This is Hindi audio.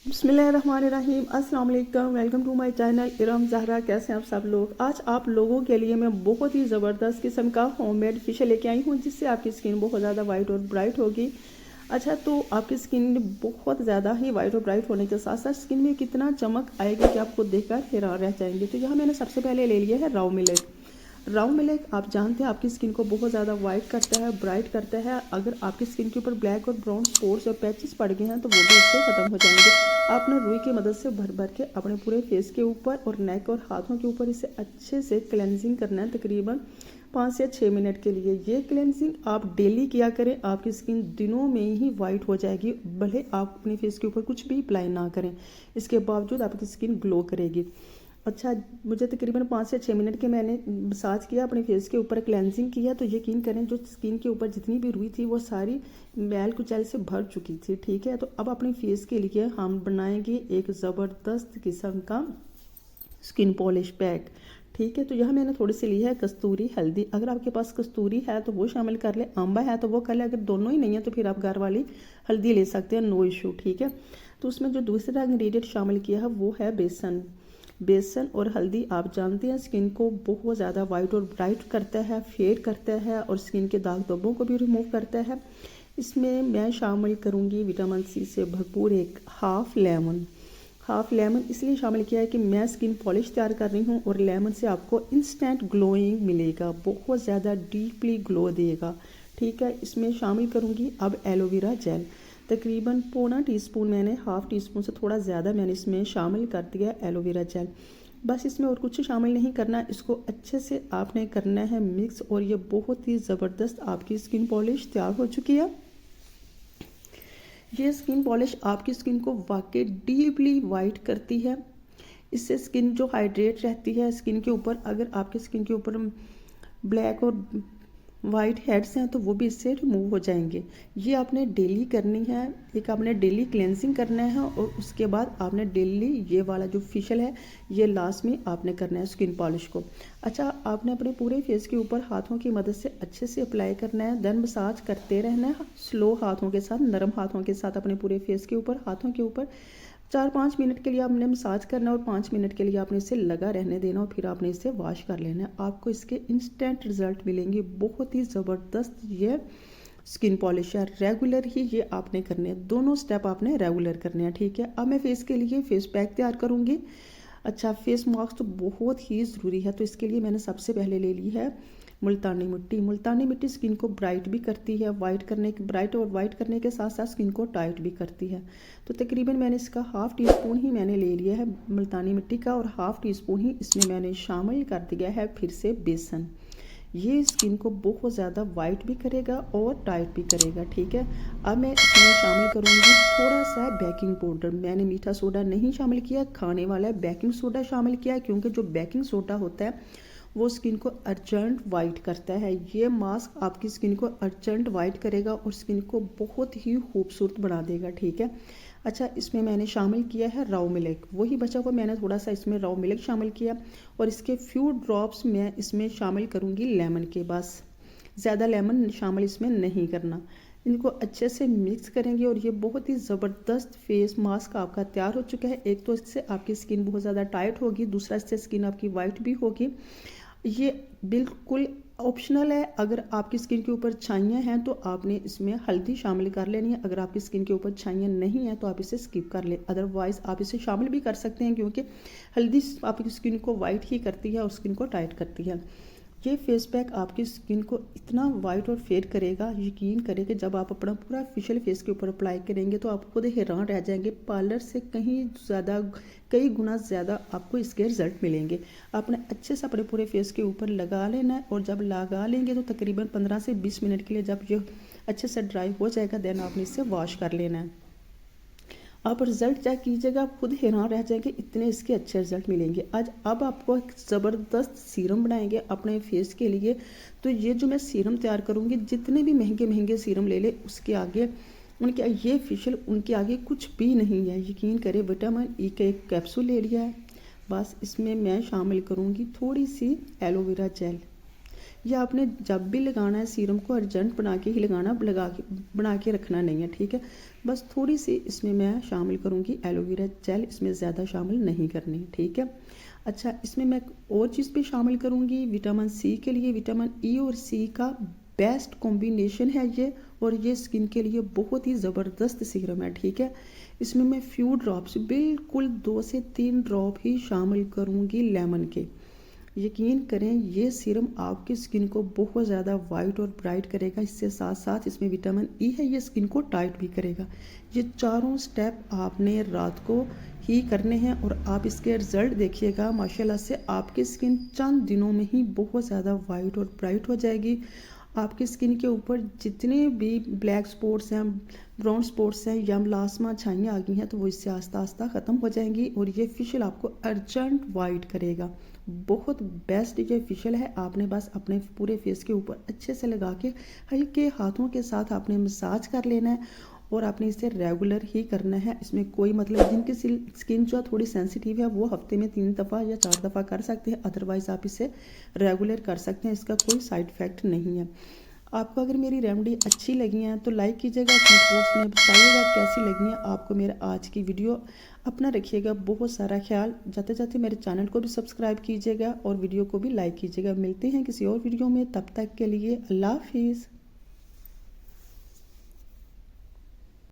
बिस्मिल्लाहिर्रहमानिर्रहीम। अस्सलाम वालेकुम। Welcome to my channel Iram Zahra. कैसे हैं आप सब लोग। आज आप लोगों के लिए मैं बहुत ही ज़बरदस्त किस्म का होममेड फेशियल लेके आई हूँ, जिससे आपकी स्किन बहुत ज़्यादा वाइट और ब्राइट होगी। अच्छा, तो आपकी स्किन बहुत ज़्यादा ही वाइट और ब्राइट होने के साथ साथ स्किन में कितना चमक आएगी कि आपको देखकर हैरान रह जाएंगे। तो यहाँ मैंने सबसे पहले ले लिया है राव मिलेट। राव मिलेट आप जानते हैं आपकी स्किन को बहुत ज़्यादा वाइट करता है, ब्राइट करता है। अगर आपकी स्किन के ऊपर ब्लैक और ब्राउन स्पॉट्स और पैचेस पड़ गए हैं तो वो भी इससे ख़त्म हो जाएंगे। आपने रुई की मदद से भर भर के अपने पूरे फेस के ऊपर और नेक और हाथों के ऊपर इसे अच्छे से क्लेंजिंग करना है, तकरीबन 5 से 6 मिनट के लिए। ये क्लेंजिंग आप डेली किया करें, आपकी स्किन दिनों में ही वाइट हो जाएगी, भले आप अपने फेस के ऊपर कुछ भी अप्लाई ना करें, इसके बावजूद आपकी स्किन ग्लो करेगी। अच्छा, मुझे तकरीबन 5 से 6 मिनट के मैंने मसाज किया, अपने फेस के ऊपर क्लेंजिंग किया, तो यकीन करें जो स्किन के ऊपर जितनी भी रुई थी वो सारी मैल कुचैल से भर चुकी थी। ठीक है, तो अब अपने फेस के लिए हम बनाएंगे एक ज़बरदस्त किस्म का स्किन पॉलिश पैक। ठीक है, तो यहाँ मैंने थोड़ी सी ली है कस्तूरी हल्दी। अगर आपके पास कस्तूरी है तो वो शामिल कर ले, आंबा है तो वो कर ले, अगर दोनों ही नहीं है तो फिर आप घर वाली हल्दी ले सकते हैं, नो इशू। ठीक है, तो उसमें जो दूसरा इंग्रेडिएंट शामिल किया है वो है बेसन। बेसन और हल्दी आप जानते हैं स्किन को बहुत ज़्यादा वाइट और ब्राइट करता है, फेयर करता है और स्किन के दाग धब्बों को भी रिमूव करता है। इसमें मैं शामिल करूँगी विटामिन सी से भरपूर एक हाफ़ लेमन इसलिए शामिल किया है कि मैं स्किन पॉलिश तैयार कर रही हूँ और लेमन से आपको इंस्टेंट ग्लोइंग मिलेगा, बहुत ज़्यादा डीपली ग्लो देगा। ठीक है, इसमें शामिल करूँगी अब एलोवेरा जेल। तकरीबन पौना टीस्पून, मैंने हाफ़ टी स्पून से थोड़ा ज़्यादा मैंने इसमें शामिल कर दिया एलोवेरा जेल। बस इसमें और कुछ शामिल नहीं करना, इसको अच्छे से आपने करना है मिक्स, और ये बहुत ही ज़बरदस्त आपकी स्किन पॉलिश तैयार हो चुकी है। ये स्किन पॉलिश आपकी स्किन को वाकई डीपली वाइट करती है। इससे स्किन जो हाइड्रेट रहती है स्किन के ऊपर, अगर आपकी स्किन के ऊपर ब्लैक और वाइट हेड्स हैं तो वो भी इससे रिमूव हो जाएंगे। ये आपने डेली करनी है, एक आपने डेली क्लेंजिंग करना है और उसके बाद आपने डेली ये वाला जो फेशियल है ये लास्ट में आपने करना है स्किन पॉलिश को। अच्छा, आपने अपने पूरे फेस के ऊपर हाथों की मदद से अच्छे से अप्लाई करना है, देन मसाज करते रहना है स्लो हाथों के साथ, नरम हाथों के साथ अपने पूरे फेस के ऊपर, हाथों के ऊपर 4-5 मिनट के लिए आपने मसाज करना और 5 मिनट के लिए आपने इसे लगा रहने देना और फिर आपने इसे वॉश कर लेना है। आपको इसके इंस्टेंट रिजल्ट मिलेंगे, बहुत ही ज़बरदस्त ये स्किन पॉलिश है। रेगुलर ही ये आपने करने हैं, दोनों स्टेप आपने रेगुलर करने हैं। ठीक है, अब मैं फेस के लिए फेस पैक तैयार करूँगी। अच्छा, फेस मास्क तो बहुत ही ज़रूरी है, तो इसके लिए मैंने सबसे पहले ले ली है मुल्तानी मिट्टी। मुल्तानी मिट्टी स्किन को ब्राइट भी करती है, ब्राइट और वाइट करने के साथ साथ स्किन को टाइट भी करती है। तो तकरीबन मैंने इसका हाफ़ टी स्पून ही मैंने ले लिया है मुल्तानी मिट्टी का, और हाफ़ टी स्पून ही इसमें मैंने शामिल कर दिया है फिर से बेसन। ये स्किन को बहुत ज़्यादा वाइट भी करेगा और टाइट भी करेगा। ठीक है, अब मैं इसमें शामिल करूँगी थोड़ा सा बेकिंग पाउडर। मैंने मीठा सोडा नहीं शामिल किया, खाने वाला बेकिंग सोडा शामिल किया, क्योंकि जो बेकिंग सोडा होता है वो स्किन को अर्जेंट वाइट करता है। ये मास्क आपकी स्किन को अर्जेंट वाइट करेगा और स्किन को बहुत ही खूबसूरत बना देगा। ठीक है, अच्छा, इसमें मैंने शामिल किया है राव मिल्क, वही बचा हुआ मैंने थोड़ा सा इसमें राव मिल्क शामिल किया, और इसके फ्यू ड्रॉप्स मैं इसमें शामिल करूँगी लेमन के, बस ज़्यादा लेमन शामिल इसमें नहीं करना। इनको अच्छे से मिक्स करेंगे और ये बहुत ही ज़बरदस्त फेस मास्क आपका तैयार हो चुका है। एक तो इससे आपकी स्किन बहुत ज़्यादा टाइट होगी, दूसरा इससे स्किन आपकी वाइट भी होगी। ये बिल्कुल ऑप्शनल है, अगर आपकी स्किन के ऊपर छाइयाँ हैं तो आपने इसमें हल्दी शामिल कर लेनी है, अगर आपकी स्किन के ऊपर छाइयाँ नहीं हैं तो आप इसे स्किप कर ले, अदरवाइज़ आप इसे शामिल भी कर सकते हैं, क्योंकि हल्दी आपकी स्किन को वाइट ही करती है और स्किन को टाइट करती है। ये फेस पैक आपकी स्किन को इतना वाइट और फेयर करेगा, यकीन करें कि जब आप अपना पूरा फेशियल फेस के ऊपर अप्लाई करेंगे तो आप खुद हैरान रह जाएंगे, पार्लर से कई गुना ज़्यादा आपको इसके रिजल्ट मिलेंगे। आपने अच्छे से अपने पूरे फेस के ऊपर लगा लेना है, और जब लगा लेंगे तो तकरीबन 15 से 20 मिनट के लिए जब ये अच्छे से ड्राई हो जाएगा देन आपने इसे वॉश कर लेना है। आप रिज़ल्ट चेक कीजिएगा, आप खुद हैरान रह जाएंगे, इतने इसके अच्छे रिज़ल्ट मिलेंगे। आज अब आपको एक ज़बरदस्त सीरम बनाएंगे अपने फेस के लिए। तो ये जो मैं सीरम तैयार करूँगी, जितने भी महंगे महंगे सीरम ले ले उसके आगे उनके ये फेशियल उनके आगे कुछ भी नहीं है। यकीन करें, विटामिन ई का एक कैप्सूल ले लिया है, बस इसमें मैं शामिल करूँगी थोड़ी सी एलोवेरा जेल। ये आपने जब भी लगाना है सीरम को अर्जेंट बना के ही लगाना, बना के रखना नहीं है, ठीक है। बस थोड़ी सी इसमें मैं शामिल करूँगी एलोवेरा जेल, इसमें ज़्यादा शामिल नहीं करनी, ठीक है। अच्छा, इसमें मैं और चीज़ भी शामिल करूँगी विटामिन सी के लिए। विटामिन ई और सी का बेस्ट कॉम्बिनेशन है ये, और ये स्किन के लिए बहुत ही ज़बरदस्त सीरम है, ठीक है। इसमें मैं फ्यू ड्रॉप्स, बिल्कुल 2 से 3 ड्रॉप ही शामिल करूँगी लेमन के। यकीन करें ये सीरम आपकी स्किन को बहुत ज़्यादा वाइट और ब्राइट करेगा। इससे साथ साथ इसमें विटामिन ई है, ये स्किन को टाइट भी करेगा। ये चारों स्टेप आपने रात को ही करने हैं और आप इसके रिजल्ट देखिएगा। माशाल्लाह से आपकी स्किन चंद दिनों में ही बहुत ज़्यादा वाइट और ब्राइट हो जाएगी। आपकी स्किन के ऊपर जितने भी ब्लैक स्पॉट्स हैं, ब्राउन स्पॉट्स हैं या मलासमा छाइयाँ आ गई हैं, तो वो इससे आस्ता आस्ता ख़त्म हो जाएंगी और ये फेशियल आपको अर्जेंट वाइट करेगा। बहुत बेस्ट ये फेशियल है। आपने बस अपने पूरे फेस के ऊपर अच्छे से लगा के हल्के हाथों के साथ आपने मसाज कर लेना है और आपने इसे रेगुलर ही करना है। इसमें कोई मतलब, जिनकी स्किन जो थोड़ी सेंसिटिव है वो हफ्ते में 3 दफ़ा या 4 दफ़ा कर सकते हैं, अदरवाइज़ आप इसे रेगुलर कर सकते हैं। इसका कोई साइड इफ़ेक्ट नहीं है। आपको अगर मेरी रेमेडी अच्छी लगी हैं तो लाइक कीजिएगा, कमेंट बॉक्स में बताइएगा कैसी लगी है आपको मेरा आज की वीडियो। अपना रखिएगा बहुत सारा ख्याल। जाते जाते मेरे चैनल को भी सब्सक्राइब कीजिएगा और वीडियो को भी लाइक कीजिएगा। मिलते हैं किसी और वीडियो में, तब तक के लिए अल्लाह हाफिज़।